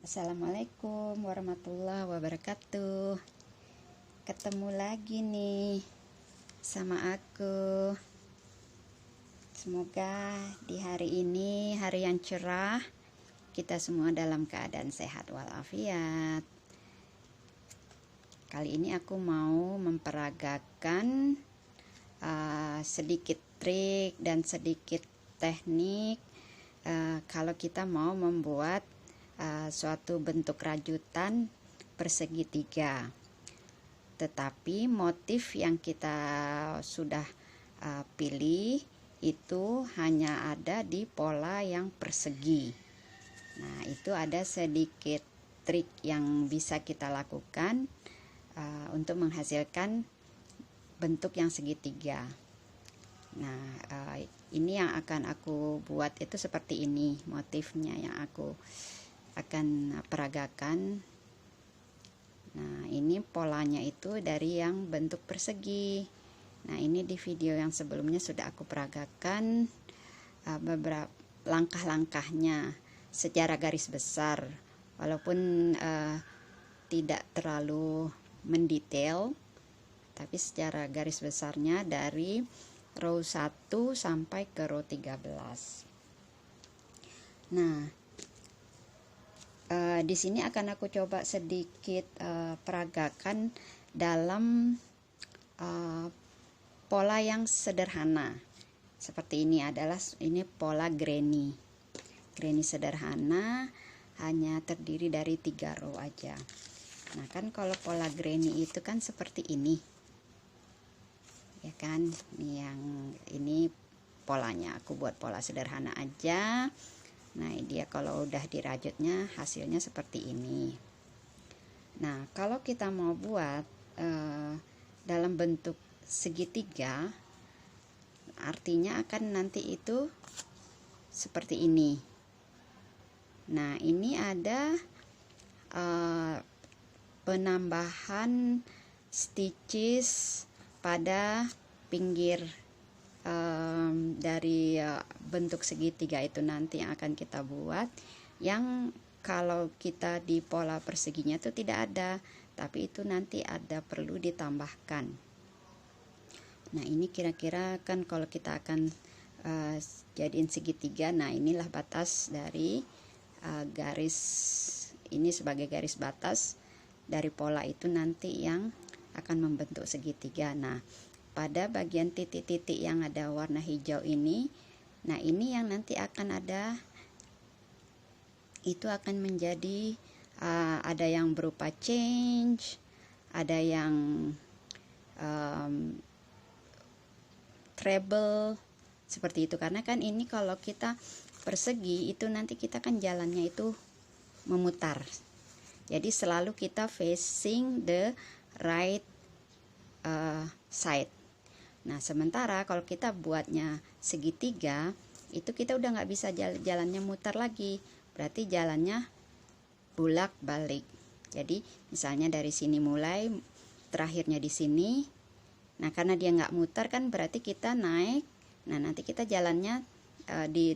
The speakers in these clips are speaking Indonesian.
Assalamualaikum warahmatullahi wabarakatuh. Ketemu lagi nih sama aku. Semoga di hari ini hari yang cerah, kita semua dalam keadaan sehat walafiat. Kali ini aku mau memperagakan sedikit trik dan sedikit teknik kalau kita mau membuat suatu bentuk rajutan persegi tiga. Tetapi motif yang kita sudah pilih itu hanya ada di pola yang persegi. Nah, itu ada sedikit trik yang bisa kita lakukan untuk menghasilkan bentuk yang segitiga. Nah, ini yang akan aku buat itu seperti ini motifnya yang aku akan peragakan. Nah, ini polanya itu dari yang bentuk persegi. Nah, ini di video yang sebelumnya sudah aku peragakan beberapa langkah-langkahnya secara garis besar, walaupun tidak terlalu mendetail, tapi secara garis besarnya dari row 1 sampai ke row 13. Nah, di sini akan aku coba sedikit peragakan dalam pola yang sederhana. Seperti ini ini pola granny sederhana, hanya terdiri dari 3 row aja. Nah, kan kalau pola granny itu kan seperti ini, ya kan? Yang ini polanya aku buat pola sederhana aja. Nah, dia kalau udah dirajutnya hasilnya seperti ini. Nah, kalau kita mau buat dalam bentuk segitiga, artinya akan nanti itu seperti ini. Nah, ini ada penambahan stitches pada pinggir dari bentuk segitiga itu nanti yang akan kita buat, yang kalau kita di pola perseginya itu tidak ada, tapi itu nanti ada perlu ditambahkan. Nah, ini kira-kira kan kalau kita akan jadiin segitiga. Nah, inilah batas dari garis ini sebagai garis batas dari pola itu nanti yang akan membentuk segitiga. Nah, pada bagian titik-titik yang ada warna hijau ini, nah ini yang nanti akan ada, itu akan menjadi ada yang berupa change, ada yang treble seperti itu. Karena kan ini kalau kita persegi itu nanti kita kan jalannya itu memutar, jadi selalu kita facing the right side. Nah, sementara kalau kita buatnya segitiga, itu kita udah nggak bisa jalannya mutar lagi, berarti jalannya bulak balik. Jadi misalnya dari sini mulai, terakhirnya di sini. Nah, karena dia nggak mutar kan berarti kita naik. Nah, nanti kita jalannya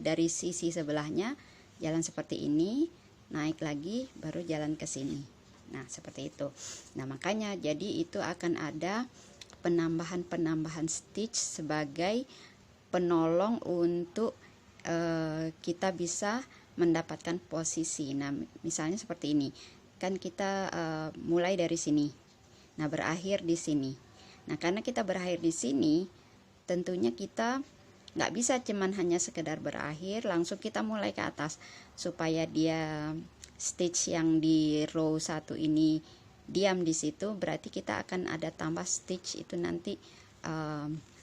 dari sisi sebelahnya jalan seperti ini, naik lagi, baru jalan ke sini. Nah, seperti itu. Nah, makanya jadi itu akan ada penambahan stitch sebagai penolong untuk kita bisa mendapatkan posisi. Nah, misalnya seperti ini kan kita mulai dari sini, nah berakhir di sini. Nah, karena kita berakhir di sini, tentunya kita nggak bisa cuman hanya sekedar berakhir langsung kita mulai ke atas, supaya dia stitch yang di row 1 ini diam di situ, berarti kita akan ada tambah stitch itu nanti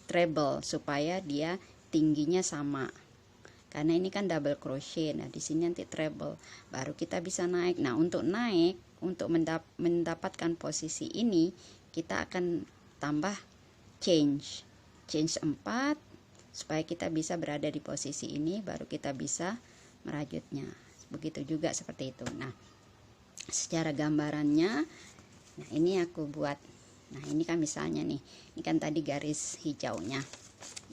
treble, supaya dia tingginya sama, karena ini kan double crochet. Nah, di sini nanti treble, baru kita bisa naik. Nah, untuk naik, untuk mendapatkan posisi ini, kita akan tambah change 4 supaya kita bisa berada di posisi ini, baru kita bisa merajutnya. Begitu juga seperti itu. Nah, secara gambarannya, nah ini aku buat. Nah, ini kan misalnya nih, ini kan tadi garis hijaunya,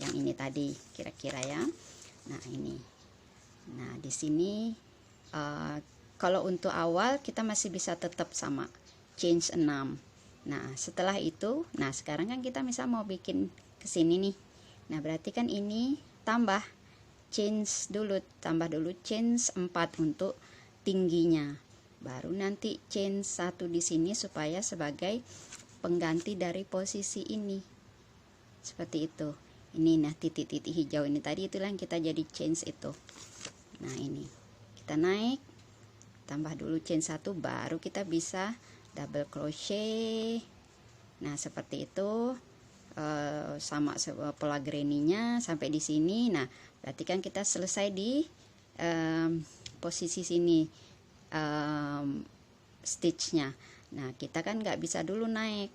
yang ini tadi kira-kira ya. Nah, ini. Nah, di sini kalau untuk awal kita masih bisa tetap sama change 6. Nah setelah itu, nah sekarang kan kita misal mau bikin ke sini nih, nah berarti kan ini tambah dulu change 4 untuk tingginya, baru nanti change 1 di sini supaya sebagai pengganti dari posisi ini, seperti itu. Ini nah titik-titik hijau ini tadi itulah yang kita jadi change itu. Nah ini kita naik, tambah dulu chain 1, baru kita bisa double crochet. Nah seperti itu, sama pola granny-nya sampai di sini. Nah berarti kan kita selesai di posisi sini stitchnya. Nah kita kan nggak bisa dulu naik,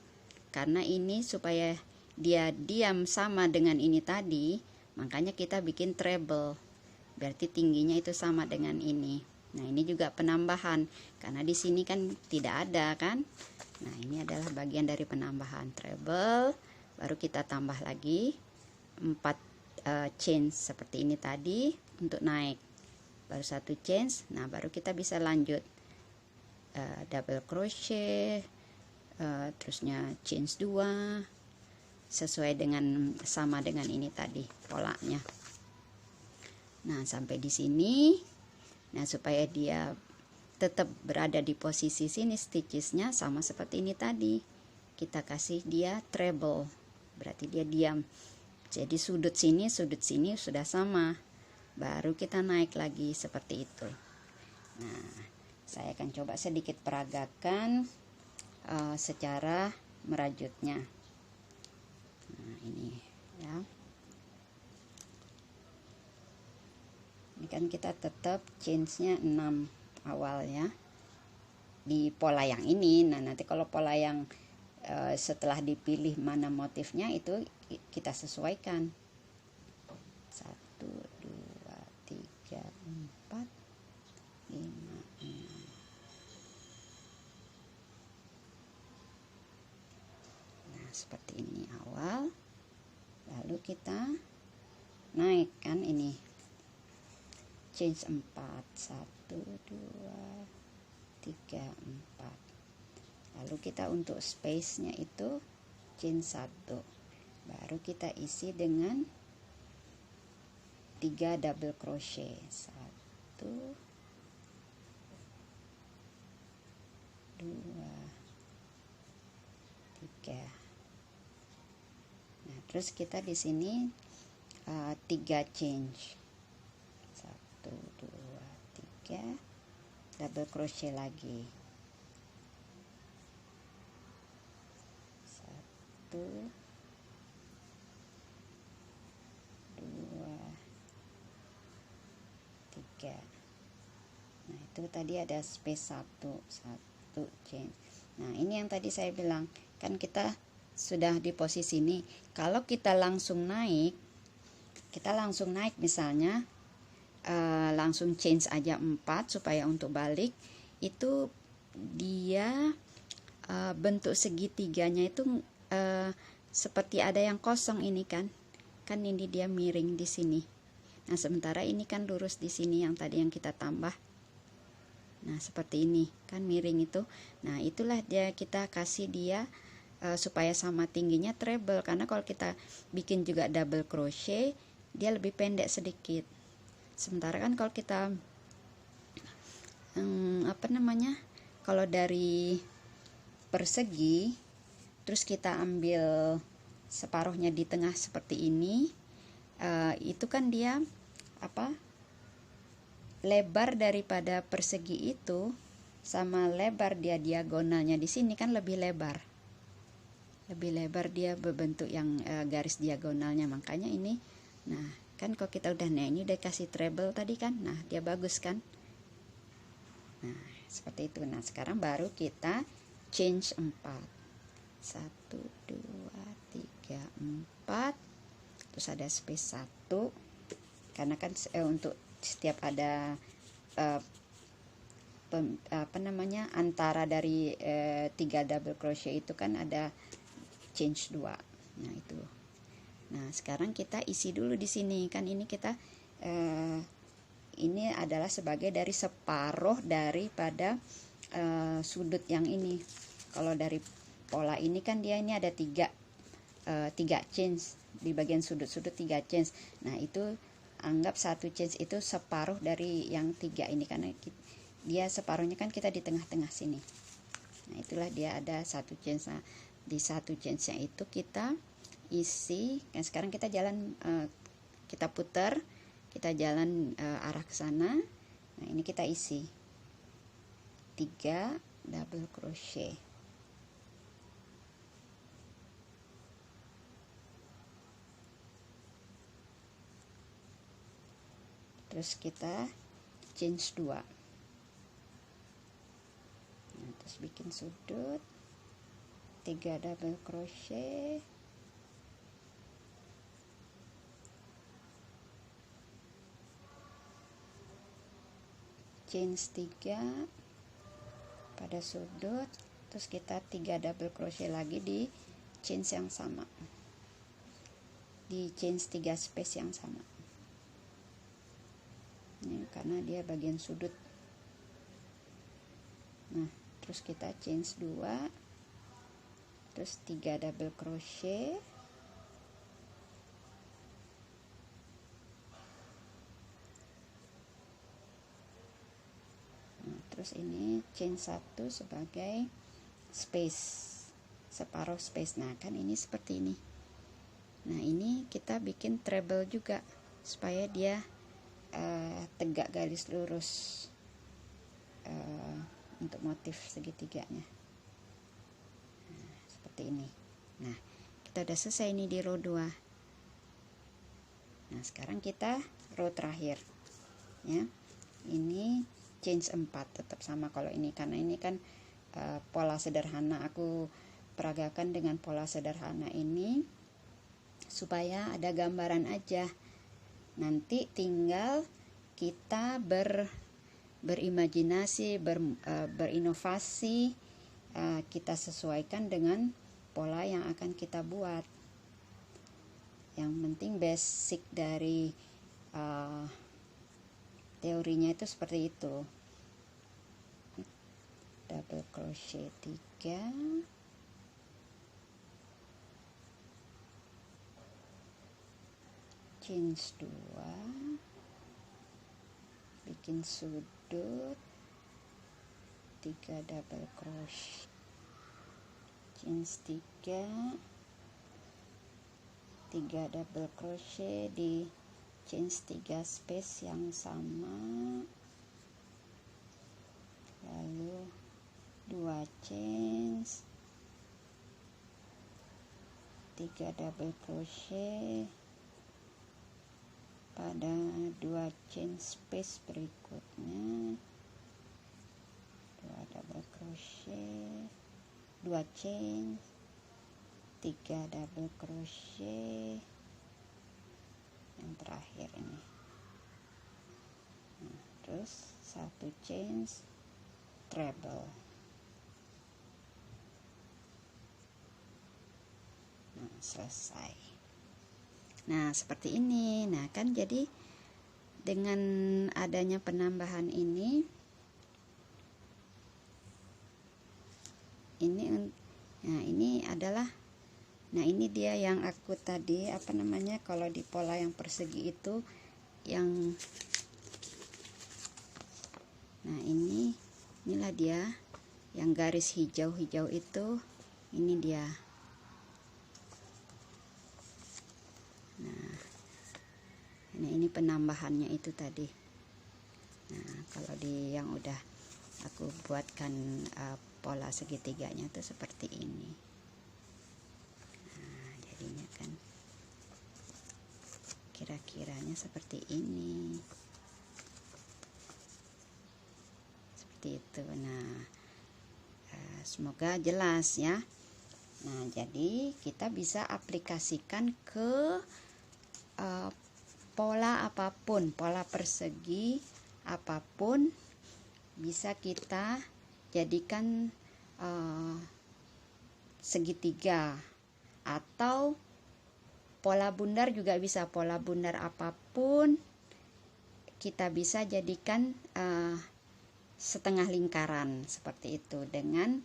karena ini supaya dia diam sama dengan ini tadi, makanya kita bikin treble, berarti tingginya itu sama dengan ini. Nah ini juga penambahan, karena di sini kan tidak ada kan. Nah ini adalah bagian dari penambahan treble, baru kita tambah lagi 4 chain seperti ini tadi untuk naik, baru 1 chain. Nah baru kita bisa lanjut double crochet, terusnya chain 2 sesuai dengan sama dengan ini tadi polanya. Nah sampai di sini. Nah supaya dia tetap berada di posisi sini, stitchesnya sama seperti ini tadi, kita kasih dia treble, berarti dia diam. Jadi sudut sini sudah sama, baru kita naik lagi seperti itu. Nah saya akan coba sedikit peragakan secara merajutnya. Nah ini ya, ini kan kita tetap chain-nya 6 awal ya di pola yang ini. Nah nanti kalau pola yang setelah dipilih mana motifnya itu kita sesuaikan. 1 2 3 4 5 6. Nah seperti ini awal, lalu kita naikkan ini change 4, 1 2 3 4. Lalu kita untuk space nya itu chain 1, baru kita isi dengan 3 double crochet, 1 2 3. Nah terus kita di sini 3 change, 1 2 3, double crochet lagi, 1 2 3. Nah itu tadi ada space 1 chain. Nah ini yang tadi saya bilang kan kita sudah di posisi ini. Kalau kita langsung naik misalnya langsung change aja 4 supaya untuk balik itu dia bentuk segitiganya itu seperti ada yang kosong ini kan ini dia miring di sini. Nah sementara ini kan lurus di sini yang tadi yang kita tambah. Nah seperti ini kan miring itu. Nah itulah dia kita kasih dia supaya sama tingginya treble, karena kalau kita bikin juga double crochet dia lebih pendek sedikit. Sementara kan kalau kita kalau dari persegi terus kita ambil separuhnya di tengah seperti ini, itu kan dia lebar daripada persegi itu sama lebar dia diagonalnya di sini kan lebih lebar dia berbentuk yang garis diagonalnya, makanya ini. Nah kan kalau kita udah ini udah kasih treble tadi kan, nah dia bagus kan. Nah seperti itu. Nah sekarang baru kita change 4, 1 2 3 4, terus ada space 1 karena kan untuk setiap ada antara dari 3 double crochet itu kan ada change 2. Nah itu. Nah sekarang kita isi dulu di sini kan ini kita ini adalah sebagai dari separuh daripada sudut yang ini. Kalau dari pola ini kan dia ini ada tiga chains di bagian sudut-sudut, 3 chains. Nah itu anggap 1 chains itu separuh dari yang 3 ini, karena dia separuhnya kan kita di tengah-tengah sini. Nah itulah dia ada 1 chains. Nah di 1 chainsnya itu kita isi. Nah, sekarang kita jalan, kita putar, kita jalan arah ke sana. Nah ini kita isi 3 double crochet. Terus kita chains 2. Nah, terus bikin sudut, 3 double crochet, chains 3 pada sudut, terus kita 3 double crochet lagi di chains yang sama, di chains 3 space yang sama. Ini karena dia bagian sudut. Nah terus kita chains 2, terus 3 double crochet, nah, terus ini chain 1 sebagai space, separuh space. Nah kan ini seperti ini. Nah ini kita bikin treble juga supaya dia tegak garis lurus untuk motif segitiganya. Nah, seperti ini. Nah kita udah selesai ini di row 2. Nah sekarang kita row terakhir ya. Ini chains 4 tetap sama kalau ini, karena ini kan pola sederhana. Aku peragakan dengan pola sederhana ini supaya ada gambaran aja. Nanti tinggal kita berimajinasi, berinovasi, kita sesuaikan dengan pola yang akan kita buat. Yang penting basic dari teorinya itu seperti itu. Double crochet 3, chains 2, bikin sudut, 3 double crochet, chains 3, 3 double crochet di chains 3 space yang sama, lalu 2 chains, 3 double crochet pada 2 chain space berikutnya, 2 double crochet, 2 chain, 3 double crochet yang terakhir ini. Nah, terus 1 chain treble. Nah, selesai. Nah seperti ini. Nah kan jadi dengan adanya penambahan ini nah ini adalah, nah ini dia yang aku tadi apa namanya, kalau di pola yang persegi itu yang, nah inilah dia yang garis hijau-hijau itu, ini dia. Nah ini penambahannya itu tadi. Nah kalau di yang udah aku buatkan pola segitiganya itu seperti ini. Nah jadinya kan kira-kiranya seperti ini, seperti itu. Nah semoga jelas ya. Nah jadi kita bisa aplikasikan ke pola apapun, pola persegi apapun bisa kita jadikan segitiga, atau pola bundar juga bisa. Pola bundar apapun kita bisa jadikan setengah lingkaran seperti itu dengan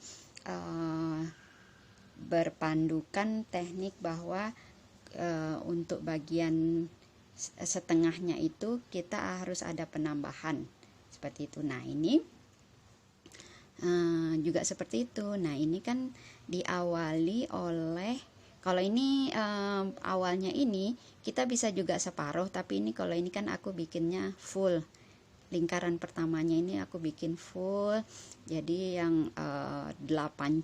berpandukan teknik bahwa untuk bagian setengahnya itu kita harus ada penambahan seperti itu. Nah ini juga seperti itu. Nah ini kan diawali oleh, kalau ini awalnya ini kita bisa juga separuh, tapi ini kalau ini kan aku bikinnya full. Lingkaran pertamanya ini aku bikin full, jadi yang 8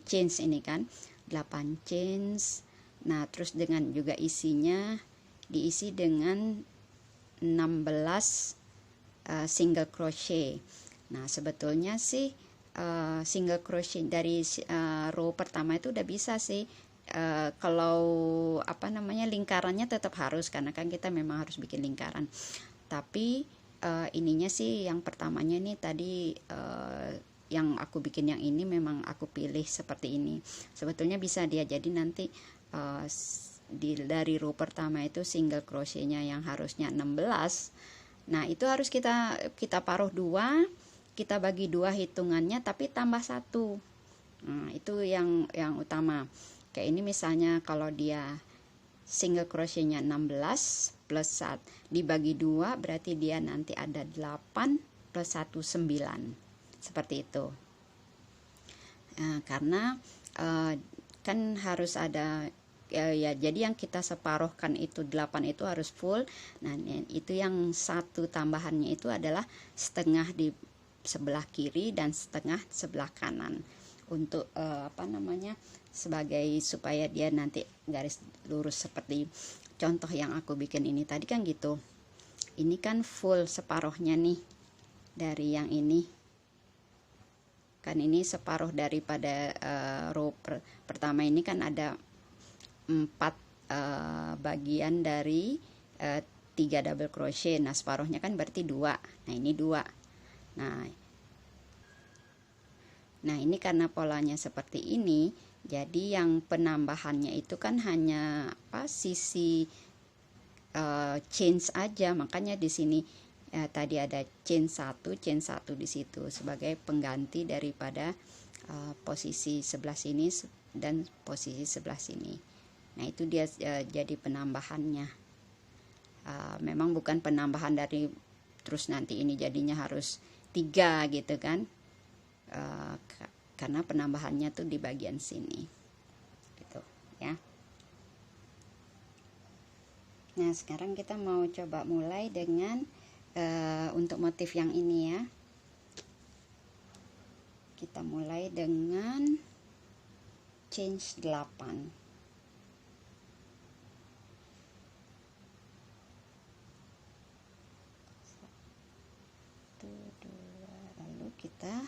chains ini kan 8 chains. Nah terus dengan juga isinya diisi dengan 16 single crochet. Nah sebetulnya sih single crochet dari row pertama itu udah bisa sih. Kalau lingkarannya tetap harus, karena kan kita memang harus bikin lingkaran, tapi ininya sih yang pertamanya nih tadi yang aku bikin yang ini memang aku pilih seperti ini. Sebetulnya bisa dia jadi nanti dari row pertama itu single crochetnya yang harusnya 16. Nah itu harus kita paruh 2, kita bagi 2 hitungannya, tapi tambah 1. Nah itu yang utama. Kayak ini misalnya kalau dia single crochetnya 16 plus 1 dibagi 2, berarti dia nanti ada 8 plus 1 9 seperti itu. Karena kan harus ada ya, jadi yang kita separuhkan itu 8 itu harus full. Nah itu yang 1 tambahannya itu adalah setengah di sebelah kiri dan setengah sebelah kanan, untuk sebagai supaya dia nanti garis lurus seperti contoh yang aku bikin ini tadi kan gitu. Ini kan full separuhnya nih dari yang ini kan, ini separuh daripada row pertama ini kan ada 4 bagian dari 3 double crochet. Nah separuhnya kan berarti 2. Nah ini 2. Nah ini karena polanya seperti ini, jadi yang penambahannya itu kan hanya sisi chains aja. Makanya di sini tadi ada chain 1 di situ sebagai pengganti daripada posisi sebelah sini dan posisi sebelah sini. Nah itu dia jadi penambahannya. Memang bukan penambahan dari terus nanti ini jadinya harus 3 gitu kan. Karena penambahannya tuh di bagian sini gitu ya. Nah sekarang kita mau coba mulai dengan untuk motif yang ini ya. Kita mulai dengan chain 8. 1, 2, lalu kita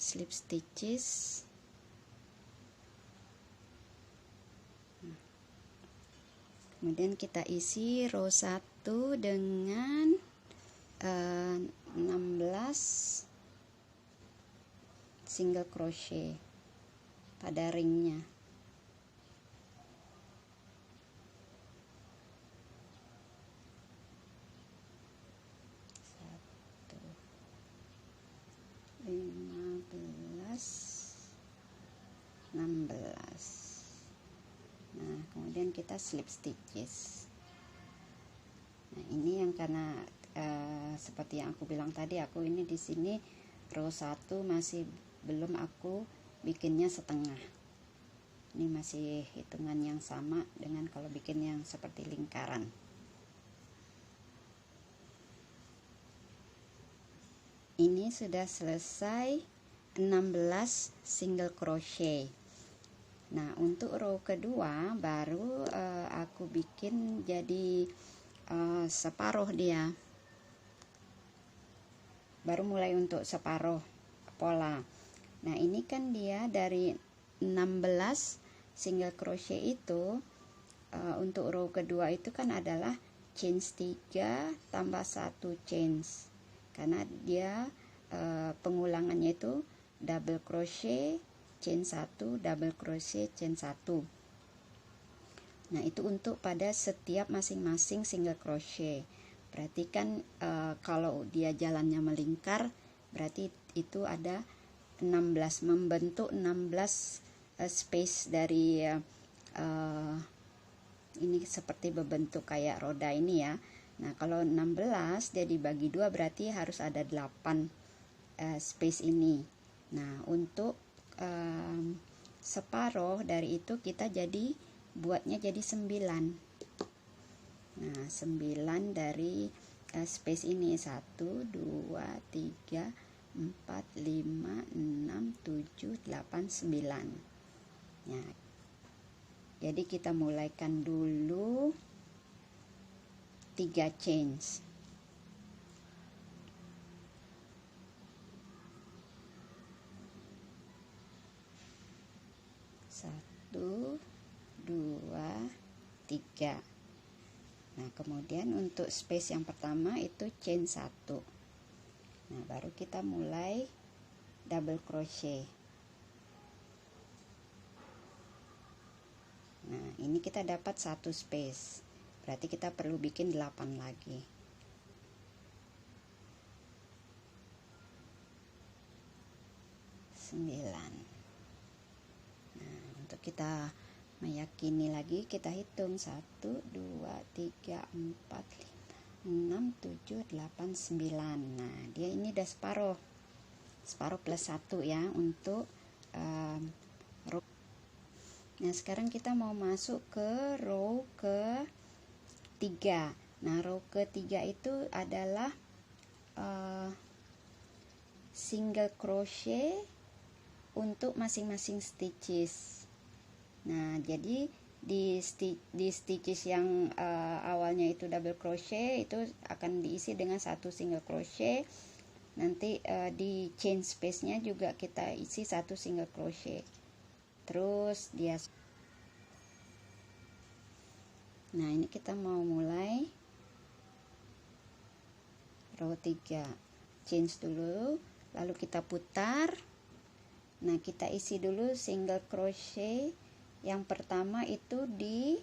slip stitches. Kemudian kita isi row 1 dengan 16 single crochet pada ringnya. Nah kemudian kita slip stitches. Nah ini yang karena seperti yang aku bilang tadi, aku ini di sini row 1 masih belum aku bikinnya setengah. Ini masih hitungan yang sama dengan kalau bikin yang seperti lingkaran. Ini sudah selesai 16 single crochet. Nah untuk row kedua baru aku bikin jadi separuh dia. Baru mulai untuk separuh pola. Nah ini kan dia dari 16 single crochet itu untuk row kedua itu kan adalah chains 3 tambah 1 chains, karena dia pengulangannya itu double crochet chain 1 double crochet chain 1. Nah itu untuk pada setiap masing-masing single crochet. Berarti kan kalau dia jalannya melingkar, berarti itu ada 16, membentuk 16 space dari ini seperti berbentuk kayak roda ini ya. Nah, kalau 16 dia dibagi 2 berarti harus ada 8 space ini. Nah, untuk separuh dari itu kita buatnya jadi 9. Nah, 9 dari space ini 1, 2, 3, 4, 5, 6, 7, 8, 9. Nah, jadi kita mulaikan dulu 3 chains. 1, 2, 3. Nah, kemudian untuk space yang pertama itu chain 1. Nah, baru kita mulai double crochet. Nah, ini kita dapat 1 space. Berarti kita perlu bikin 8 lagi. Nah, untuk kita meyakini lagi, kita hitung 1, 2, 3, 4, 5, 6, 7, 8, 9. Nah, dia ini udah separuh plus 1 ya untuk row. Nah, sekarang kita mau masuk ke row ke-3. Nah, row ke-3 itu adalah single crochet untuk masing-masing stitches. Nah, jadi di stitches yang awalnya itu double crochet itu akan diisi dengan 1 single crochet. Nanti di chain space-nya juga kita isi 1 single crochet. Terus dia. Nah, ini kita mau mulai row 3. Chain dulu, lalu kita putar. Nah, kita isi dulu single crochet. Yang pertama itu di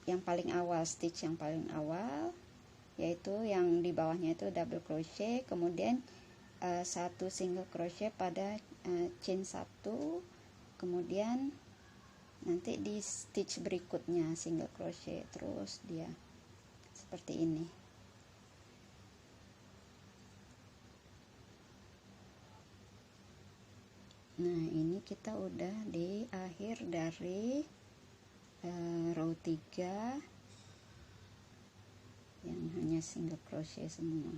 yang paling awal, stitch yang paling awal, yaitu yang di bawahnya itu double crochet, kemudian 1 single crochet pada chain 1, kemudian nanti di stitch berikutnya single crochet, terus dia seperti ini. Nah, ini kita udah di akhir dari row 3 yang hanya single crochet semua.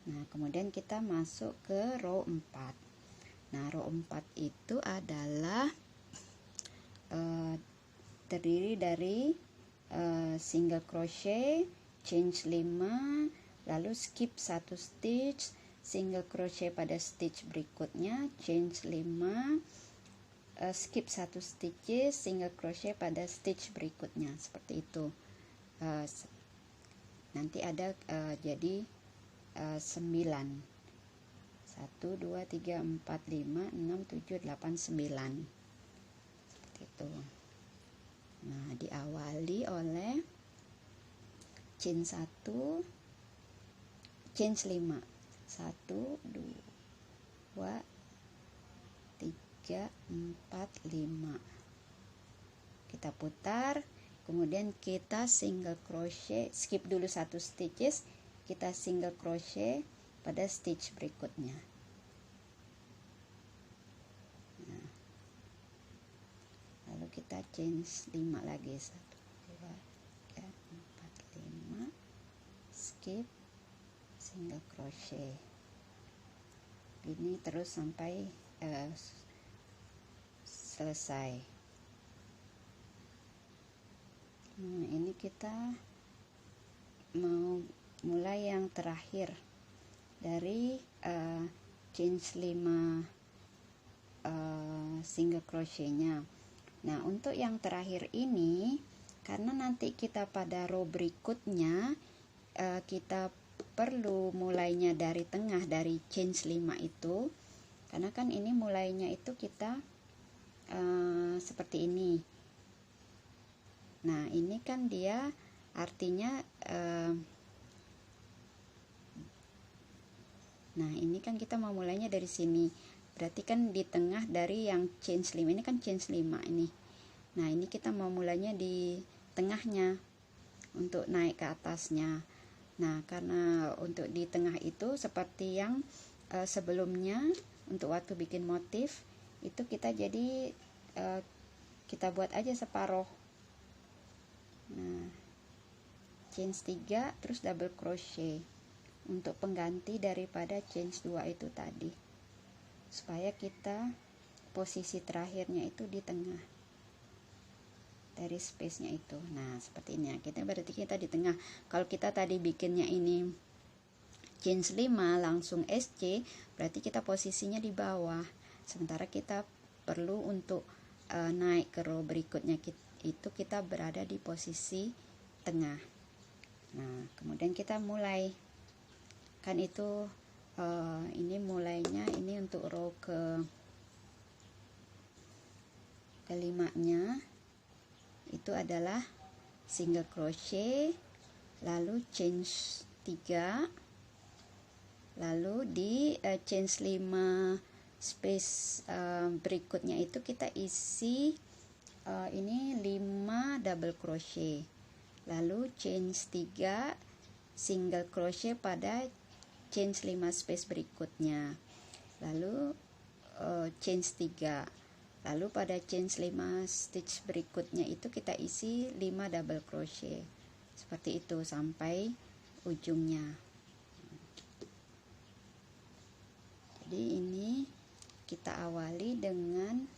Nah, kemudian kita masuk ke row 4. Nah, row 4 itu adalah terdiri dari single crochet, chain 5, lalu skip 1 stitch, single crochet pada stitch berikutnya, chain 5, skip 1 stitches, single crochet pada stitch berikutnya, seperti itu. Nanti ada jadi 9. 1, 2, 3, 4, 5, 6, 7, 8, 9. Seperti itu. Nah, diawali oleh chain 1, chain 5. 1, 2, 3, 4, 5. Kita putar, kemudian kita single crochet, skip dulu 1 stitches, kita single crochet pada stitch berikutnya. Nah, lalu kita chain 5 lagi, 1, 2, 3, 4, 5, skip, single crochet. Ini terus sampai selesai. Nah, ini kita mau mulai yang terakhir dari chain 5 single crochetnya. Nah, untuk yang terakhir ini, karena nanti kita pada row berikutnya kita perlu mulainya dari tengah, dari chain 5 itu, karena kan ini mulainya itu kita seperti ini. Nah ini kan dia artinya nah ini kan kita mau mulainya dari sini, berarti kan di tengah dari yang chain 5 ini kan chain 5 ini. Nah ini kita mau mulainya di tengahnya untuk naik ke atasnya. Nah karena untuk di tengah itu seperti yang sebelumnya untuk waktu bikin motif itu kita jadi kita buat aja separuh. Nah chain 3 terus double crochet untuk pengganti daripada chain 2 itu tadi, supaya kita posisi terakhirnya itu di tengah dari space-nya itu. Nah seperti ini ya, kita berarti kita di tengah. Kalau kita tadi bikinnya ini chain 5 langsung SC, berarti kita posisinya di bawah, sementara kita perlu untuk naik ke row berikutnya itu kita berada di posisi tengah. Nah kemudian kita mulai, kan itu ini mulainya ini untuk row kelimanya itu adalah single crochet, lalu chain 3, lalu di chain 5 space berikutnya itu kita isi ini 5 double crochet, lalu chain 3 single crochet pada chain 5 space berikutnya, lalu chain 3, lalu pada chain 5 stitch berikutnya itu kita isi 5 double crochet seperti itu sampai ujungnya. Jadi ini kita awali dengan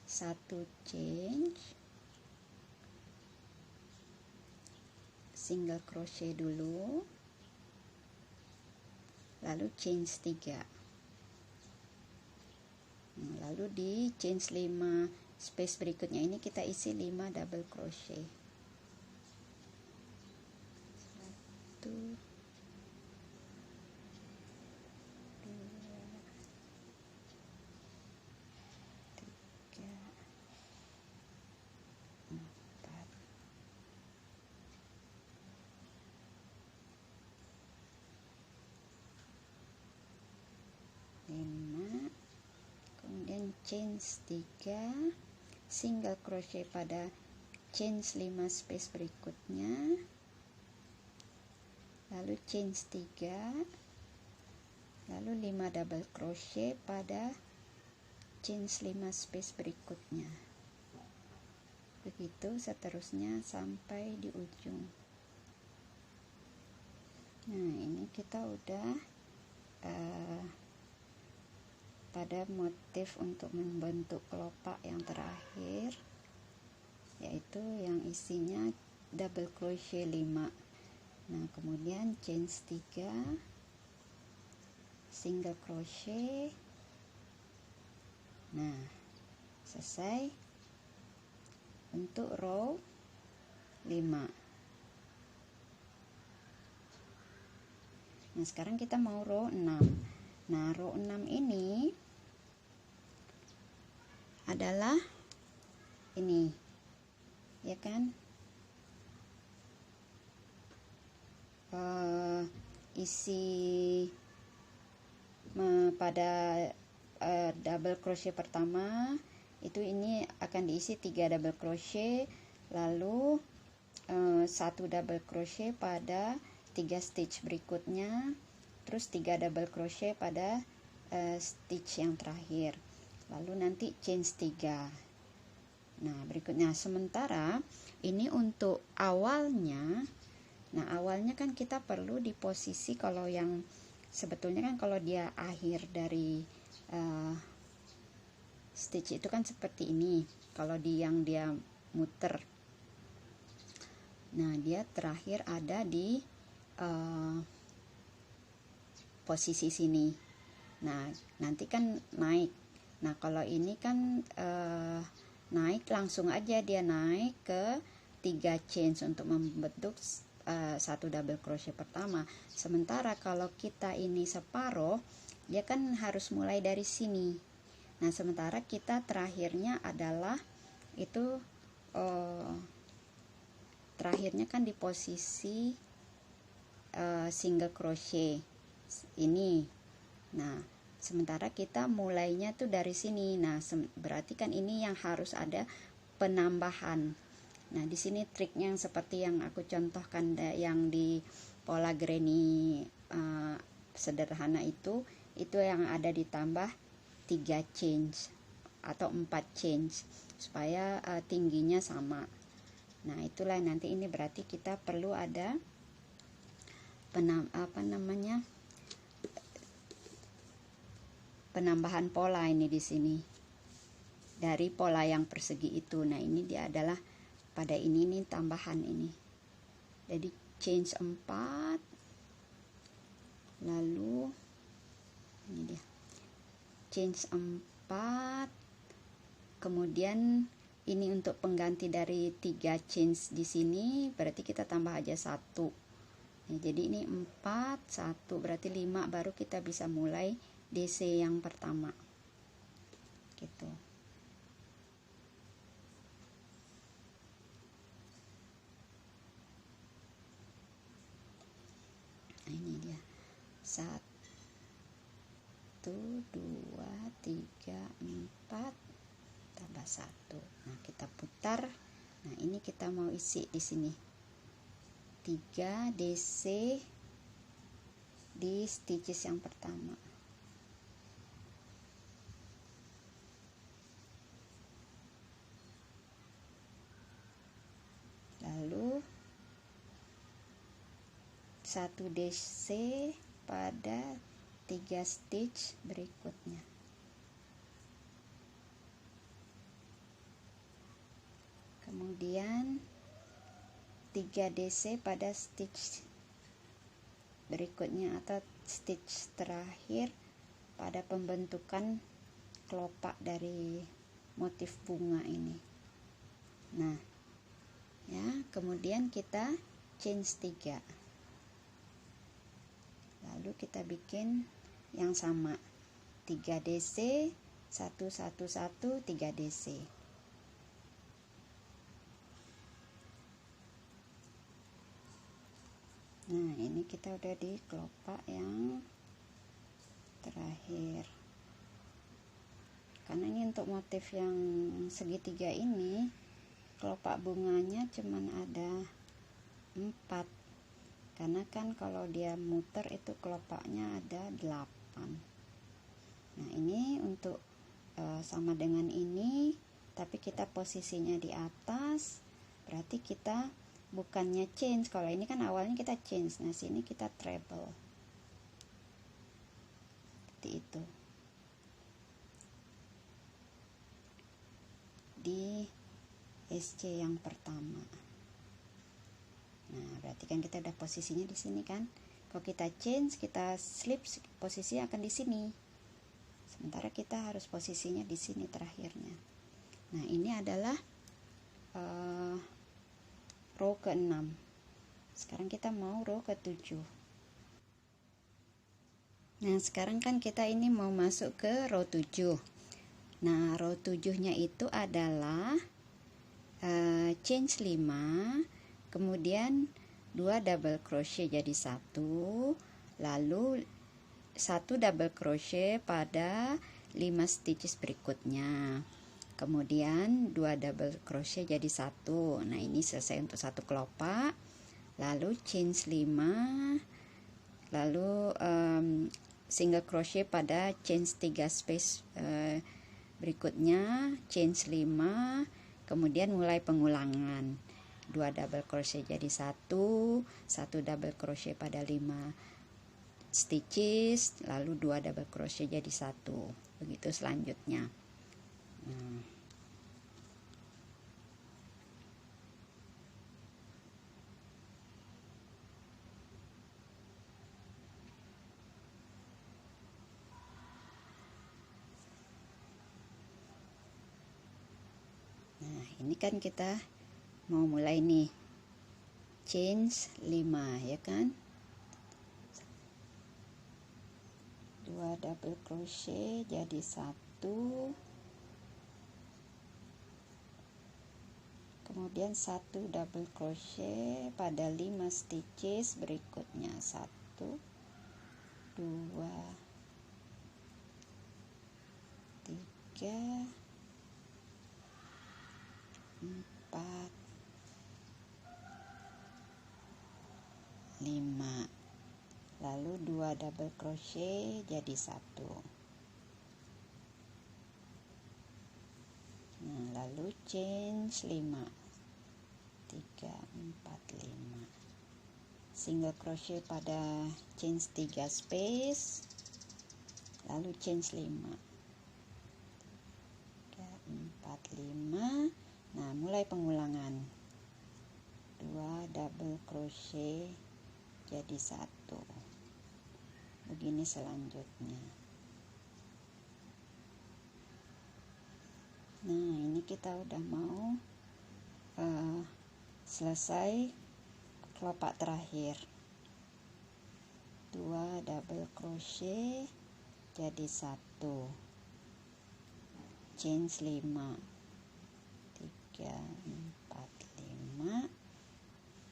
1 chain single crochet dulu, lalu chain 3, lalu di chain 5 space berikutnya ini kita isi 5 double crochet. 1 2 3 4 5, kemudian chain 3 single crochet pada chain 5 space berikutnya, lalu chain 3, lalu 5 double crochet pada chain 5 space berikutnya, begitu seterusnya sampai di ujung. Nah ini kita udah pada motif untuk membentuk kelopak yang terakhir, yaitu yang isinya double crochet 5. Nah kemudian chain 3 single crochet. Nah selesai untuk row 5. Nah sekarang kita mau row 6. Nah row 6 ini adalah ini ya kan, isi pada double crochet pertama itu ini akan diisi 3 double crochet, lalu 1 double crochet pada 3 stitch berikutnya, terus 3 double crochet pada stitch yang terakhir, lalu nanti chain 3. Nah berikutnya, sementara ini untuk awalnya, nah awalnya kan kita perlu di posisi, kalau yang sebetulnya kan kalau dia akhir dari stitch itu kan seperti ini, kalau yang dia muter, nah dia terakhir ada di posisi sini. Nah nanti kan naik. Nah kalau ini kan naik langsung aja, dia naik ke 3 chain untuk membentuk 1 double crochet pertama. Sementara kalau kita ini separuh, dia kan harus mulai dari sini. Nah sementara kita terakhirnya adalah itu terakhirnya kan di posisi single crochet ini. Nah, sementara kita mulainya tuh dari sini. Nah, berarti kan ini yang harus ada penambahan. Nah, di sini triknya yang seperti yang aku contohkan yang di pola granny sederhana itu yang ada ditambah 3 change atau 4 change supaya tingginya sama. Nah, itulah nanti ini berarti kita perlu ada penambahan pola ini di sini dari pola yang persegi itu. Nah, ini dia adalah pada ini nih tambahan ini. Jadi change 4, lalu ini dia change 4, kemudian ini untuk pengganti dari 3 change di sini berarti kita tambah aja 1. Nah, jadi ini 4, 1 berarti 5, baru kita bisa mulai DC yang pertama gitu. Nah, ini dia 1, 2, 3, 4 tambah 1. Nah, kita putar. Nah, ini kita mau isi di sini 3 DC di stitches yang pertama. Lalu 1 DC pada 3 stitch berikutnya. Kemudian 3 DC pada stitch berikutnya atau stitch terakhir pada pembentukan kelopak dari motif bunga ini. Nah, ya, kemudian kita change 3. Lalu kita bikin yang sama 3 DC 1 1 1 3 DC. Nah, ini kita udah di kelopak yang terakhir. Karena ini untuk motif yang segitiga ini kelopak bunganya cuman ada 4. Karena kan kalau dia muter itu kelopaknya ada 8. Nah, ini untuk sama dengan ini, tapi kita posisinya di atas, berarti kita bukannya change. Kalau ini kan awalnya kita change, nah sini kita treble seperti itu di SC yang pertama. Nah, berarti kan kita udah posisinya di sini kan. Kalau kita change, kita slip, posisi akan di sini. Sementara kita harus posisinya di sini terakhirnya. Nah, ini adalah row ke-6. Sekarang kita mau row ke-7. Nah, sekarang kan kita ini mau masuk ke row 7. Nah, row 7-nya itu adalah change 5, kemudian 2 double crochet jadi 1, lalu 1 double crochet pada 5 stitches berikutnya, kemudian 2 double crochet jadi 1. Nah, ini selesai untuk satu kelopak. Lalu change 5, lalu single crochet pada change 3 space berikutnya, change 5, kemudian mulai pengulangan 2 double crochet jadi 1 double crochet pada 5 stitches, lalu 2 double crochet jadi 1, begitu selanjutnya. Nah, ini kan kita mau mulai nih change 5 ya kan, 2 double crochet jadi 1, kemudian 1 double crochet pada 5 stitches berikutnya. 1 2 3 4 5, lalu 2 double crochet jadi 1. Nah, lalu chain 5 3 4 5, single crochet pada chain 3 space, lalu chain 5 3 4 5. Nah, mulai pengulangan. 2 double crochet jadi 1. Begini selanjutnya. Nah, ini kita udah mau selesai kelopak terakhir. 2 double crochet jadi 1, chain 5 3 4 5,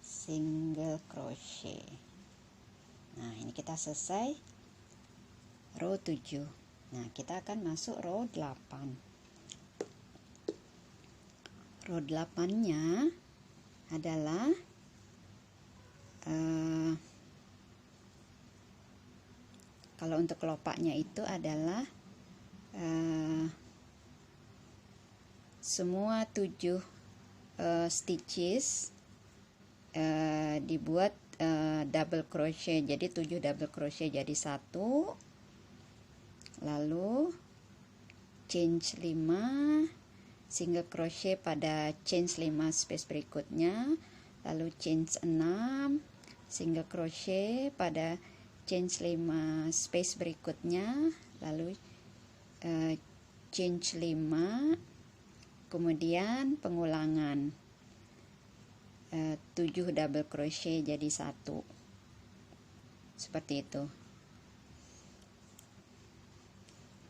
single crochet. Nah, ini kita selesai row 7. Nah, kita akan masuk row 8. Row 8-nya adalah kalau untuk kelopaknya itu adalah semua 7 stitches dibuat double crochet, jadi 7 double crochet jadi 1, lalu chain 5, single crochet pada chain 5 space berikutnya, lalu chain 6, single crochet pada chain 5 space berikutnya, lalu chain 5, kemudian pengulangan 7 double crochet jadi 1, seperti itu.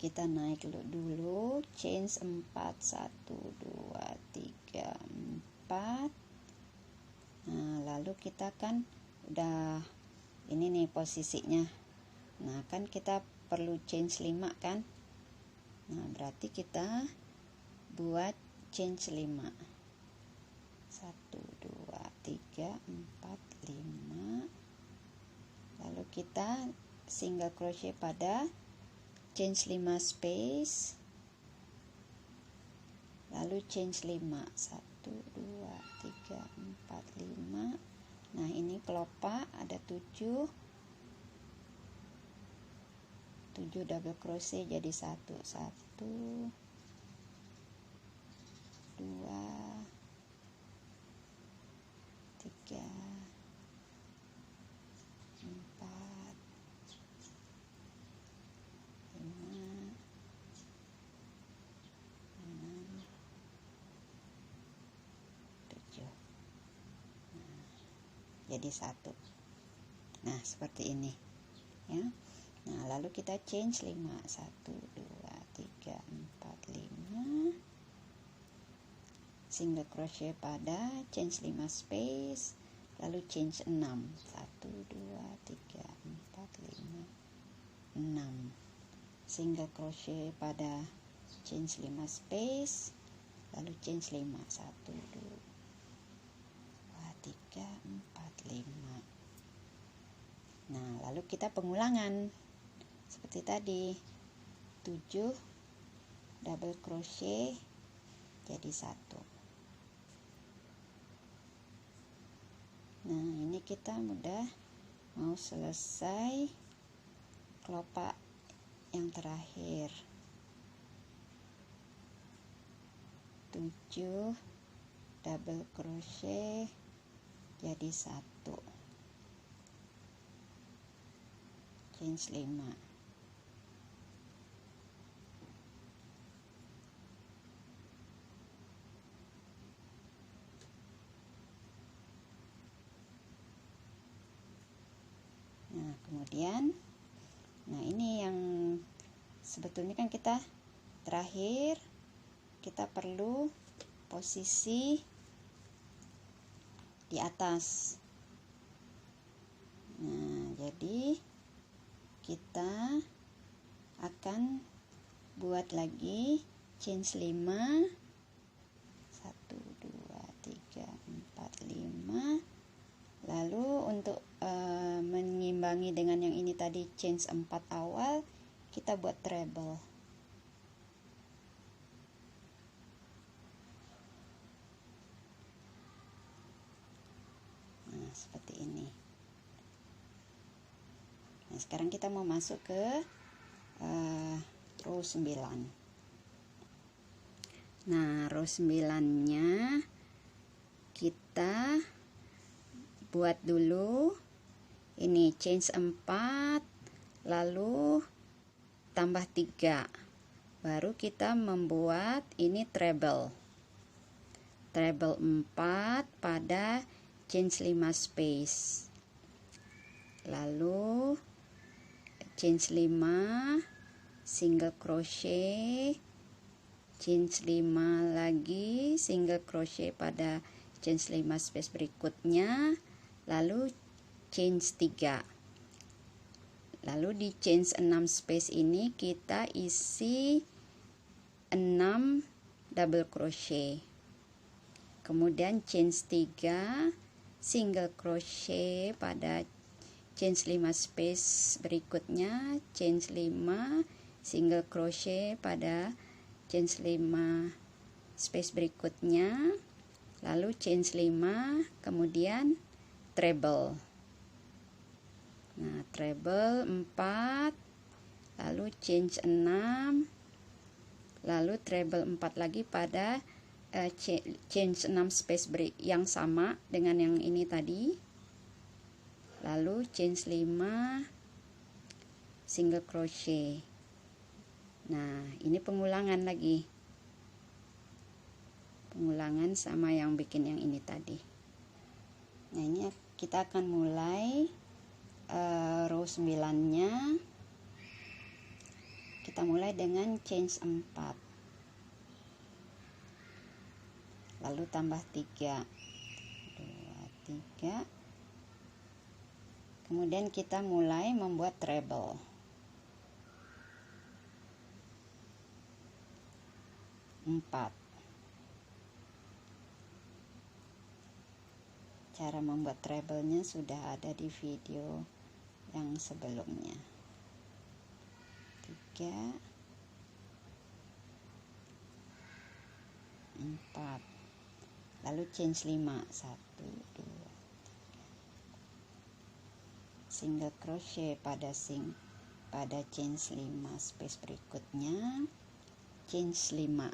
Kita naik dulu chain 4 1 2 3 4. Nah, lalu kita kan udah ini nih posisinya. Nah, kan kita perlu chain 5 kan. Nah, berarti kita buat chain 5. 1 2 3 4 5. Lalu kita single crochet pada chain 5 space, lalu chain 5 1 2 3 4 5. Nah, ini kelopak ada 7 double crochet jadi 1 1 2 3 4 jadi 1. Nah, seperti ini ya. Nah, lalu kita chain 5 1 2 3 4 5, single crochet pada chain 5 space, lalu chain 6 1 2 3 4 5 6, single crochet pada chain 5 space, lalu chain 5 1 2 3 4 5. Nah, lalu kita pengulangan seperti tadi, 7 double crochet jadi 1. Nah, ini kita udah mau selesai kelopak yang terakhir. 7 double crochet jadi 1, chain 5. Nah, kemudian ini yang sebetulnya kan kita terakhir kita perlu posisi di atas. Nah, jadi kita akan buat lagi chain 5, 1 2 3 4 5. Lalu untuk mengimbangi dengan yang ini tadi chain 4 awal, kita buat treble. Nah, seperti ini. Nah, sekarang kita mau masuk ke row 9. Nah, row 9-nya kita buat dulu ini chain 4, lalu tambah 3, baru kita membuat ini treble 4 pada chain 5 space, lalu chain 5, single crochet, chain 5 lagi, single crochet pada chain 5 space berikutnya, lalu chain 3. Lalu di chain 6 space ini kita isi 6 double crochet. Kemudian chain 3, single crochet pada chain 5 space berikutnya, chain 5, single crochet pada chain 5 space berikutnya, lalu chain 5, kemudian treble. Nah, treble 4, lalu chain 6, lalu treble 4 lagi pada chain 6 space yang sama dengan yang ini tadi, lalu chain 5, single crochet. Nah, ini pengulangan lagi, pengulangan sama yang bikin yang ini tadi. Nah, ini kita akan mulai row 9-nya. Kita mulai dengan chain 4, lalu tambah 3, 2 3, kemudian kita mulai membuat treble. Cara membuat treble-nya sudah ada di video yang sebelumnya. 3 4, lalu chain 5, 1 2, single crochet pada chain 5 space berikutnya, chain 5,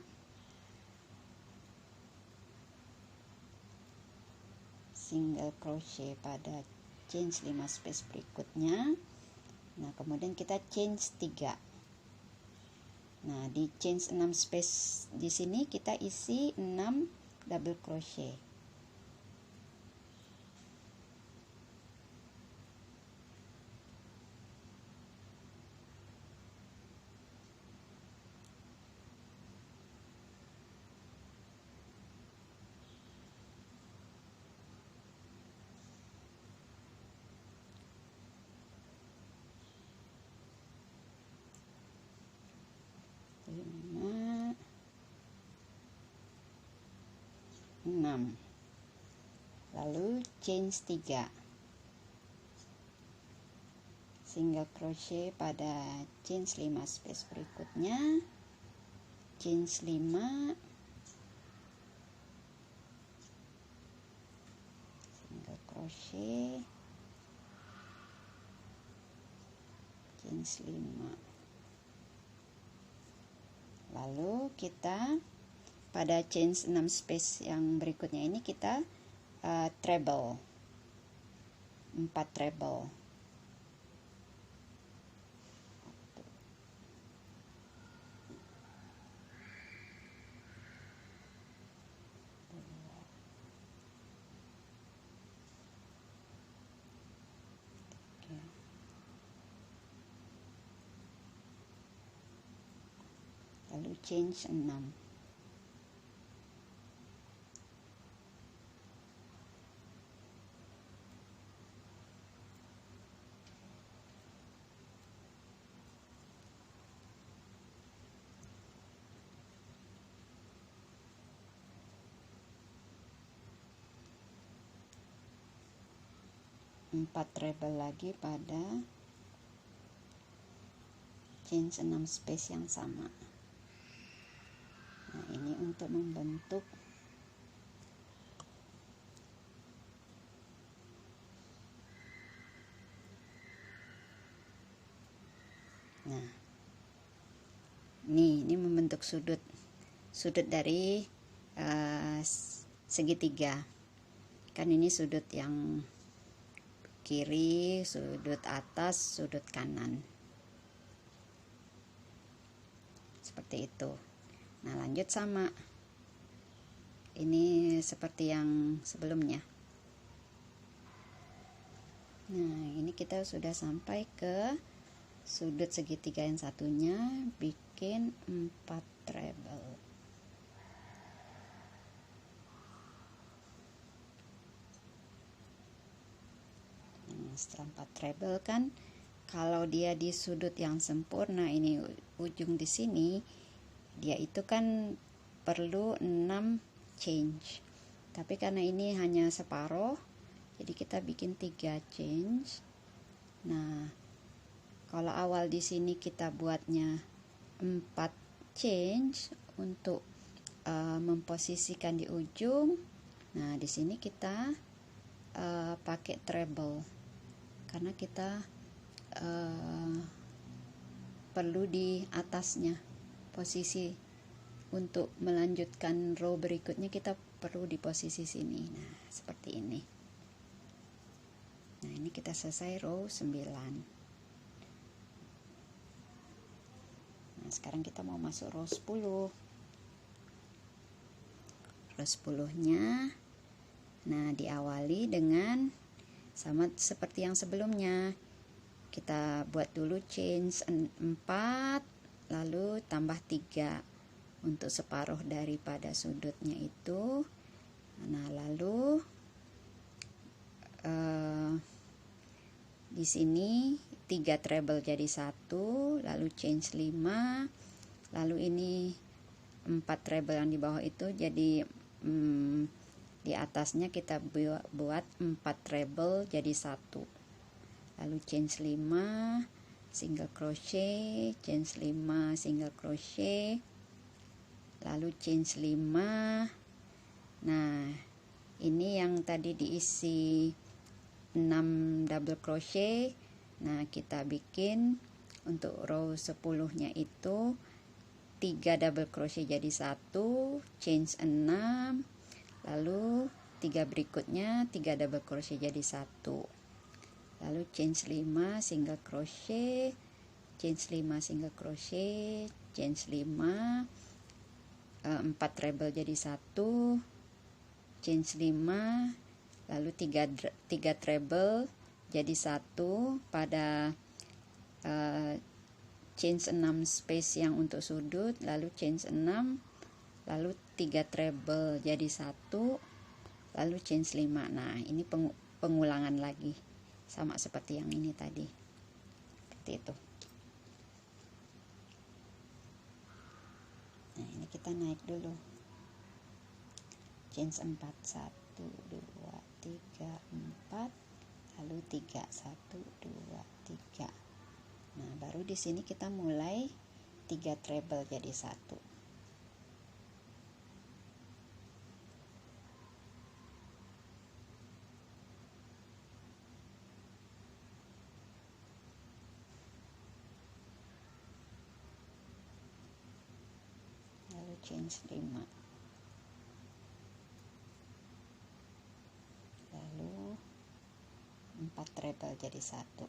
single crochet pada chain 5 space berikutnya. Nah, kemudian kita chain 3. Nah, di chain 6 space di sini kita isi 6 double crochet. Lalu chain 3, single crochet pada chain 5 space berikutnya, chain 5, single crochet, chain 5. Lalu kita pada chain 6 space yang berikutnya ini kita treble 4 treble. Lalu chain 6. 4 treble lagi pada chain 6 space yang sama. Nah, ini untuk membentuk ini membentuk sudut dari segitiga. Kan ini sudut yang kiri, sudut atas, sudut kanan. Seperti itu. Nah, lanjut sama. Ini seperti yang sebelumnya. Nah, ini kita sudah sampai ke sudut segitiga yang satunya, bikin 4 treble. Setelah 4 treble kan, kalau dia di sudut yang sempurna, ini ujung di sini, dia itu kan perlu 6 change. Tapi karena ini hanya separuh, jadi kita bikin 3 change. Nah, kalau awal di sini kita buatnya 4 change untuk memposisikan di ujung. Nah, di sini kita pakai treble karena kita perlu di atasnya posisi untuk melanjutkan row berikutnya, kita perlu di posisi sini. Nah, seperti ini. Nah, ini kita selesai row 9. Nah, sekarang kita mau masuk row 10. Row 10-nya, nah, diawali dengan sama seperti yang sebelumnya. Kita buat dulu chain 4, lalu tambah 3 untuk separuh daripada sudutnya itu. Nah, lalu di sini 3 treble jadi 1, lalu chain 5, lalu ini 4 treble yang di bawah itu jadi di atasnya kita buat 4 treble jadi 1, lalu chain 5, single crochet, chain 5, single crochet, lalu chain 5. Nah, ini yang tadi diisi 6 double crochet. Nah, kita bikin untuk row 10-nya itu 3 double crochet jadi 1, chain 6, lalu 3 berikutnya 3 double crochet jadi 1, lalu chain 5 single crochet, chain 5 single crochet, chain 5, 4 treble jadi 1, chain 5, lalu 3 treble jadi 1 pada chain 6 space yang untuk sudut, lalu chain 6, lalu 3 treble jadi 1, lalu chain 5. Nah, ini pengulangan lagi sama seperti yang ini tadi, seperti itu. Nah, ini kita naik dulu chain 4, 1 2 3 4, lalu 3 1 2 3. Nah, baru di sini kita mulai 3 treble jadi 1. Chain 5, lalu 4 treble jadi 1.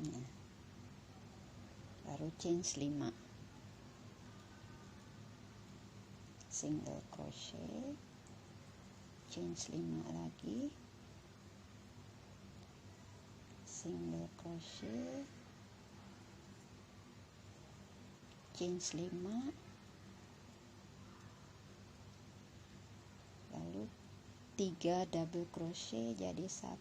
Nah, baru chain 5, single crochet, chain 5 lagi, single crochet, chain 5, 3 double crochet jadi 1,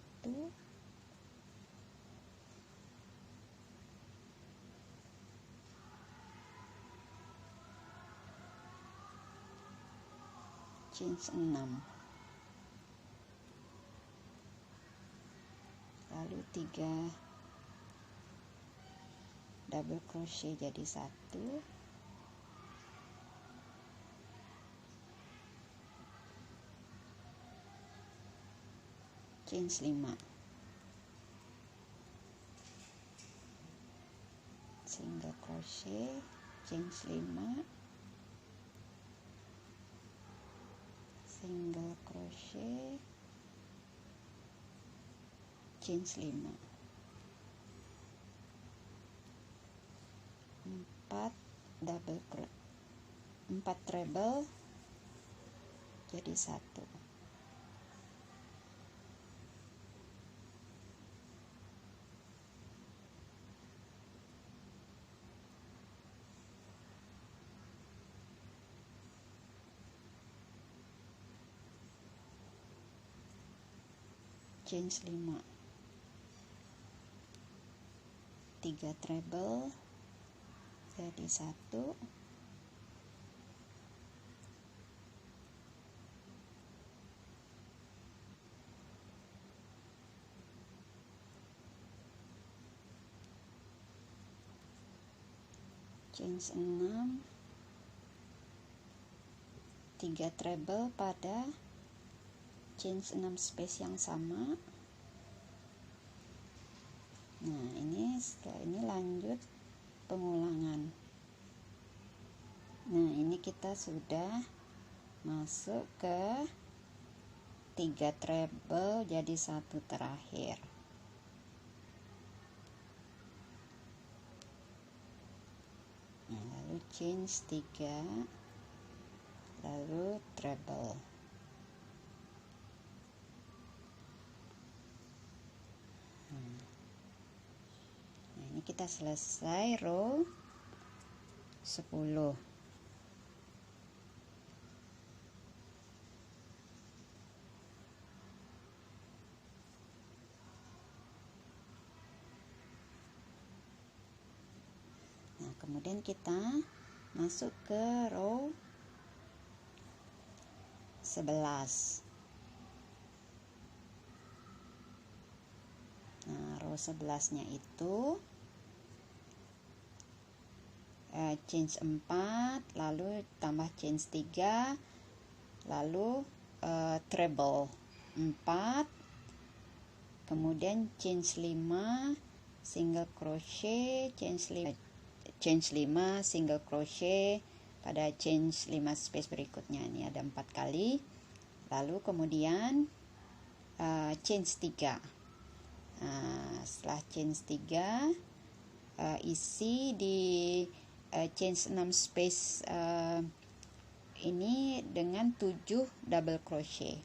chain 6, lalu 3 double crochet jadi 1, chain 5, single crochet, chain 5, single crochet, chain 5, 4 double crochet, 4 treble jadi 1, chain 5, 3 treble jadi 1, chain 6, 3 treble pada chain 6 space yang sama. Nah, ini setelah ini lanjut pengulangan. Nah, ini kita sudah masuk ke 3 treble jadi 1 terakhir. Nah, lalu chain 3, lalu treble. Nah, ini kita selesai row 10. Nah, kemudian kita masuk ke row 11. Nah, row 11-nya itu chain 4, lalu tambah chain 3, lalu treble 4, kemudian chain 5, single crochet, chain 5, single crochet pada chain 5 space berikutnya. Ini ada 4 kali, lalu kemudian chain 3. Setelah chain 3 isi di chain 6 space ini dengan 7 double crochet.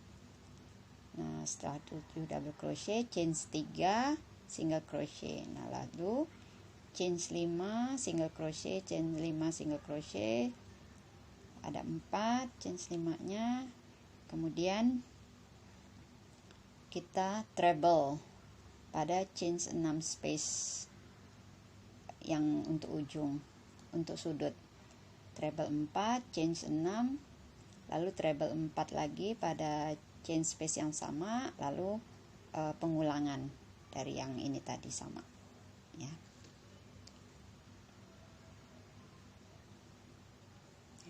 Nah, setelah 7 double crochet, chain 3, single crochet. Nah, lalu chain 5, single crochet, chain 5, single crochet. Ada 4 chain 5-nya. Kemudian kita treble pada chain 6 space yang untuk ujung, untuk sudut. Treble 4, chain 6, lalu treble 4 lagi pada chain space yang sama, lalu pengulangan dari yang ini tadi sama, ya.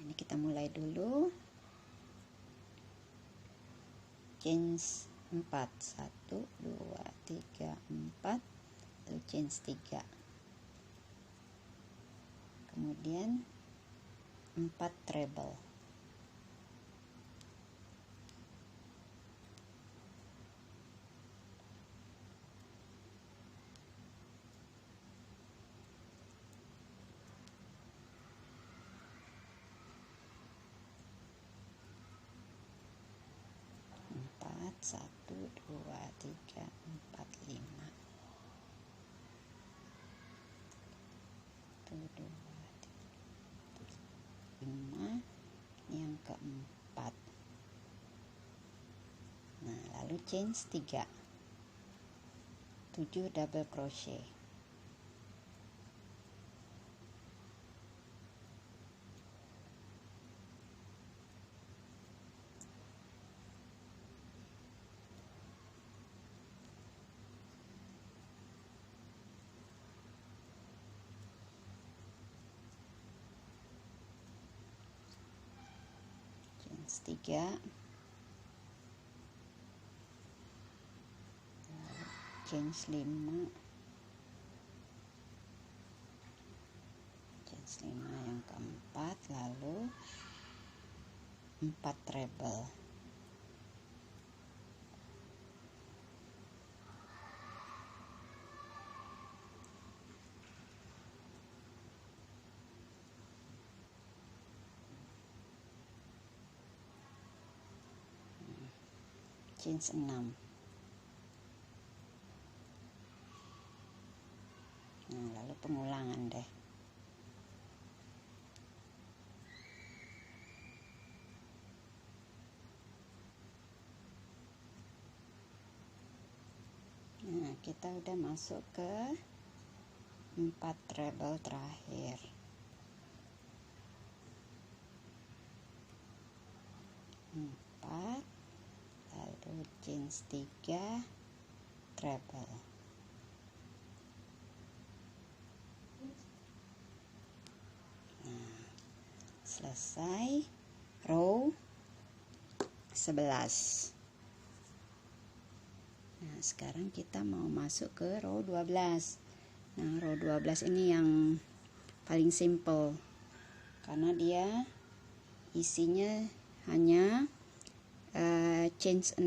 Ini kita mulai dulu. Chain 4, 1, 2, 3, 4, lalu chain 3. Kemudian 4 treble. Satu, dua, tiga, empat, 5. 1, 2, 3, 5. Yang keempat. lalu chain 3, 7 double crochet. Chain 3, chain 5, chain 5 yang keempat, lalu 4 treble. Chain 6. Nah, lalu pengulangan deh. Nah, kita udah masuk ke 4 treble terakhir. 4, lalu chain 3 treble. Nah, selesai row 11. Nah, sekarang kita mau masuk ke row 12. Nah, row 12 ini yang paling simple karena dia isinya hanya chain 6,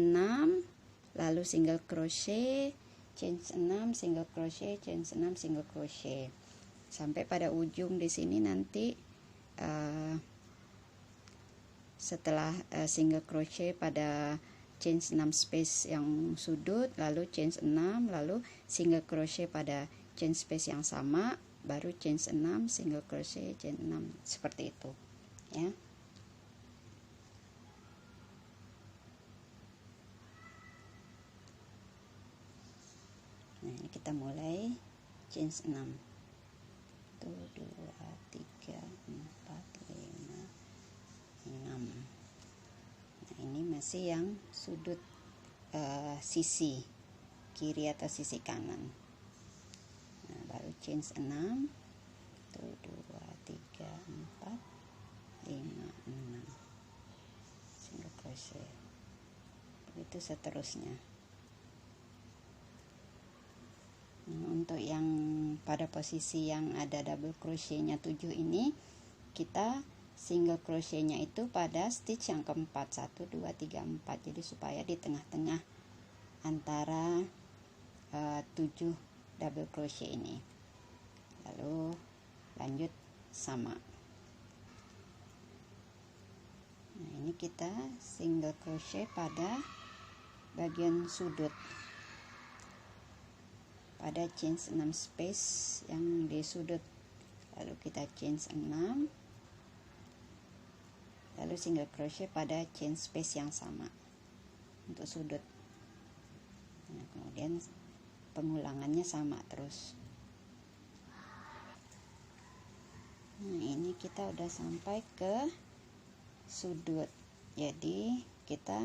lalu single crochet, chain 6, single crochet, chain 6, single crochet. Sampai pada ujung di sini nanti setelah single crochet pada chain 6 space yang sudut, lalu chain 6, lalu single crochet pada chain space yang sama, baru chain 6, single crochet, chain 6, seperti itu ya. Nah, ini kita mulai chain 6. 1 2 3 4 5 6. Nah, ini masih yang sudut sisi kiri atau sisi kanan. Nah, baru chain 6. 1 2 3 4 5 6, single crochet. Begitu seterusnya. Nah, untuk yang pada posisi yang ada double crochetnya 7 ini, kita single crochetnya itu pada stitch yang keempat, 1 2 3 4. Jadi supaya di tengah-tengah antara 7 double crochet ini. Lalu lanjut sama. Nah, ini kita single crochet pada bagian sudut pada chain 6 space yang di sudut. Lalu kita chain 6, lalu single crochet pada chain space yang sama untuk sudut. Nah, kemudian pengulangannya sama terus. Nah, ini kita udah sampai ke sudut. Jadi kita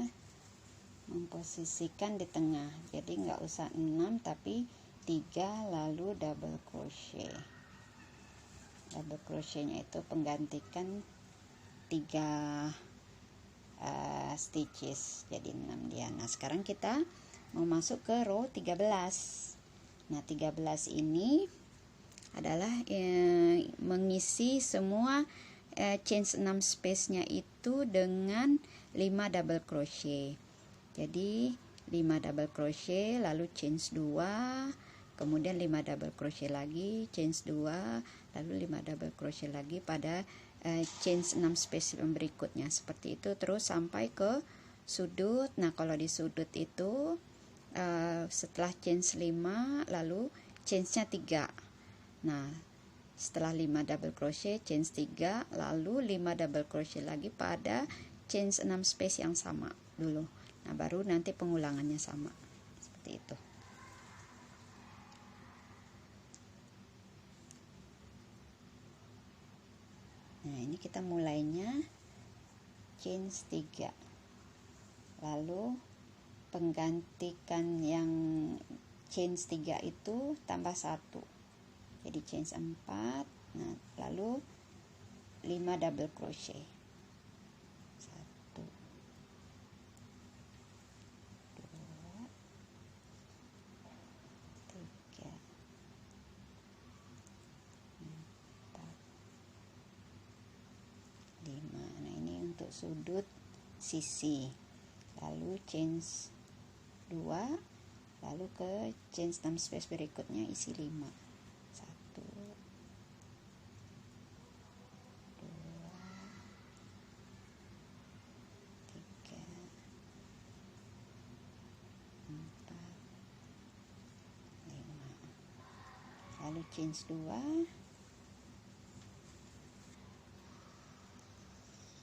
memposisikan di tengah. Jadi nggak usah 6 tapi 3, lalu double crochet. Double crochetnya itu penggantikan 3 stitches jadi 6 dia. Nah, sekarang kita mau masuk ke row 13. Nah, 13 ini adalah mengisi semua chain 6 space nya itu dengan 5 double crochet. Jadi 5 double crochet, lalu chain 2, kemudian 5 double crochet lagi, chain 2, lalu 5 double crochet lagi pada chain 6 space yang berikutnya. Seperti itu terus sampai ke sudut. Nah, kalau di sudut itu setelah chain 5 lalu chain-nya 3. Nah, setelah 5 double crochet, chain 3, lalu 5 double crochet lagi pada chain 6 space yang sama dulu. Nah, baru nanti pengulangannya sama seperti itu. Nah, ini kita mulainya chain 3, lalu penggantikan yang chain 3 itu tambah 1, jadi chain 4. Nah, lalu 5 double crochet, 1 2 3 4 5. Nah, ini untuk sudut sisi, lalu chain 2, lalu ke chain 6 space berikutnya isi 5, 1 2 3 4 5, lalu chain 2.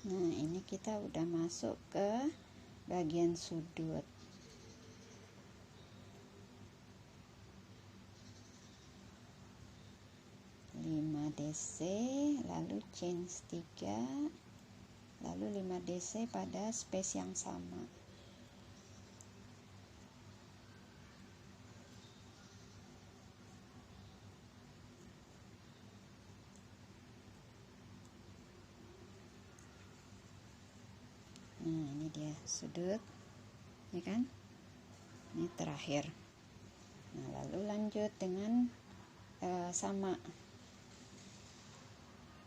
Nah, ini kita udah masuk ke bagian sudut. DC, lalu chain 3, lalu 5 DC pada space yang sama. Nah, ini dia sudut, ya kan? Ini terakhir. Nah, lalu lanjut dengan sama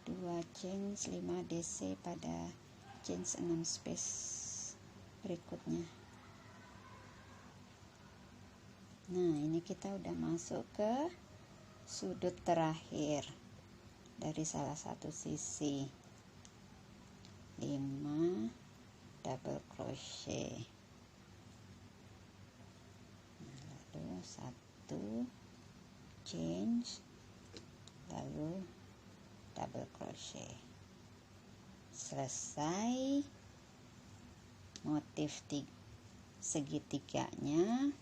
2 chain 5 DC pada chain 6 space berikutnya. Nah, ini kita udah masuk ke sudut terakhir dari salah satu sisi. 5 double crochet, nah, lalu 1 chain, lalu double crochet. Selesai motif segitiganya,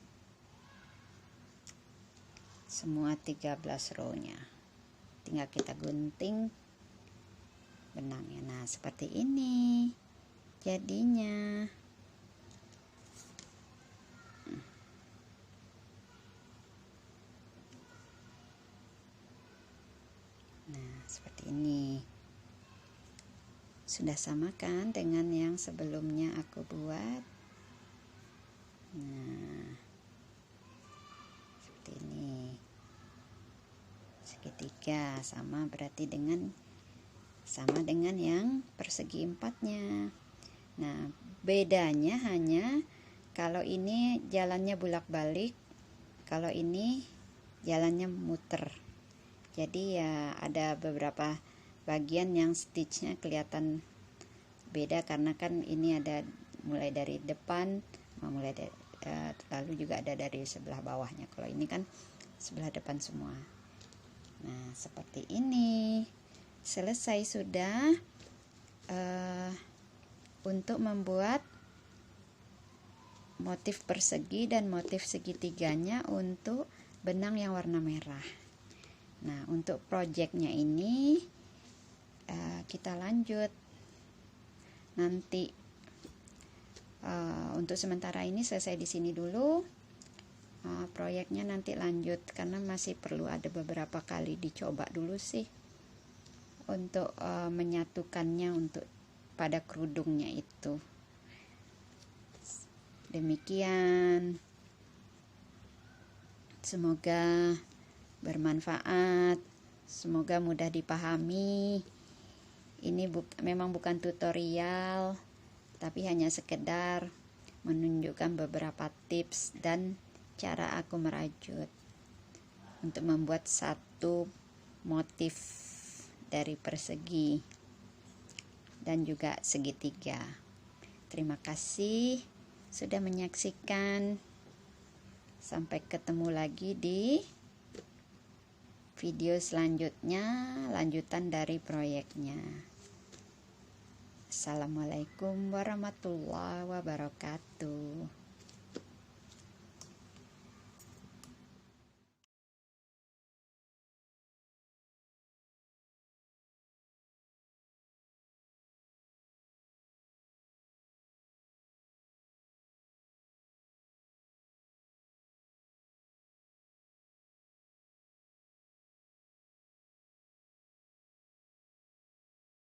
semua 13 row-nya. Tinggal kita gunting benangnya. Nah, seperti ini jadinya. Nah, seperti ini. Sudah sama kan dengan yang sebelumnya aku buat? Nah, seperti ini. Segitiga sama berarti sama dengan yang persegi 4-nya. Nah, bedanya hanya kalau ini jalannya bolak-balik, kalau ini jalannya muter. Jadi ya ada beberapa bagian yang stitchnya kelihatan beda karena kan ini ada mulai dari depan, lalu juga ada dari sebelah bawahnya. Kalau ini kan sebelah depan semua. Nah, seperti ini. Selesai sudah untuk membuat motif persegi dan motif segitiganya untuk benang yang warna merah. Nah, untuk projectnya ini kita lanjut nanti. Untuk sementara ini selesai di sini dulu. Proyeknya nanti lanjut karena masih perlu ada beberapa kali dicoba dulu sih untuk menyatukannya untuk pada kerudungnya itu. Demikian, semoga bermanfaat, semoga mudah dipahami. Ini memang bukan tutorial, tapi hanya sekedar menunjukkan beberapa tips dan cara aku merajut untuk membuat satu motif dari persegi dan juga segitiga. Terima kasih sudah menyaksikan. Sampai ketemu lagi di video selanjutnya, lanjutan dari proyeknya. Wassalamualaikum warahmatullahi wabarakatuh.